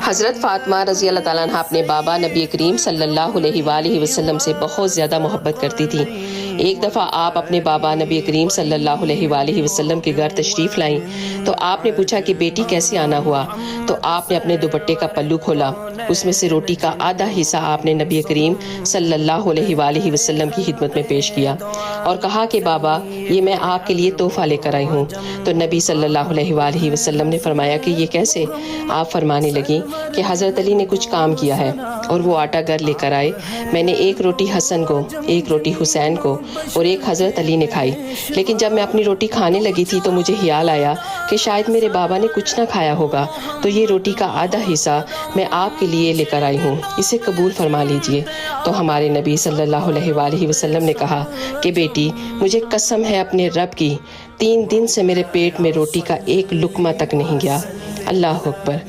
हज़रत फ़ातिमा रज़ी अल्लाह ताला अन्हा अपने बाबा नबी करीम सल्लल्लाहु अलैहि वसल्लम से बहुत ज़्यादा मोहब्बत करती थी। एक दफ़ा आप अपने बाबा नबी करीम सल्लल्लाहु अलैहि वसल्लम के घर तशरीफ़ लाईं तो आपने पूछा कि बेटी कैसे आना हुआ। तो आपने अपने दुपट्टे का पल्लू खोला, उसमें से रोटी का आधा हिस्सा आपने नबी करीम सल्लल्लाहु अलैहि वसल्लम की खिदमत में पेश किया और कहा कि बाबा ये मैं आपके लिए तोहफ़ा लेकर आई हूँ। तो नबी सल्लल्लाहु अलैहि वसल्लम ने फरमाया कि ये कैसे? आप फरमाने लगी कि हज़रत अली ने कुछ काम किया है और वो आटा घर लेकर आए। मैंने एक रोटी हसन को, एक रोटी हुसैन को और एक हज़रत अली ने खाई, लेकिन जब मैं अपनी रोटी खाने लगी थी तो मुझे ख्याल आया कि शायद मेरे बाबा ने कुछ ना खाया होगा, तो ये रोटी का आधा हिस्सा मैं आपके लिए लेकर आई हूँ, इसे कबूल फरमा लीजिए। तो हमारे नबी सल्लल्लाहु अलैहि वसल्लम ने कहा कि बेटी मुझे कसम है अपने रब की, 3 दिन से मेरे पेट में रोटी का एक लुकमा तक नहीं गया। अल्लाह अकबर।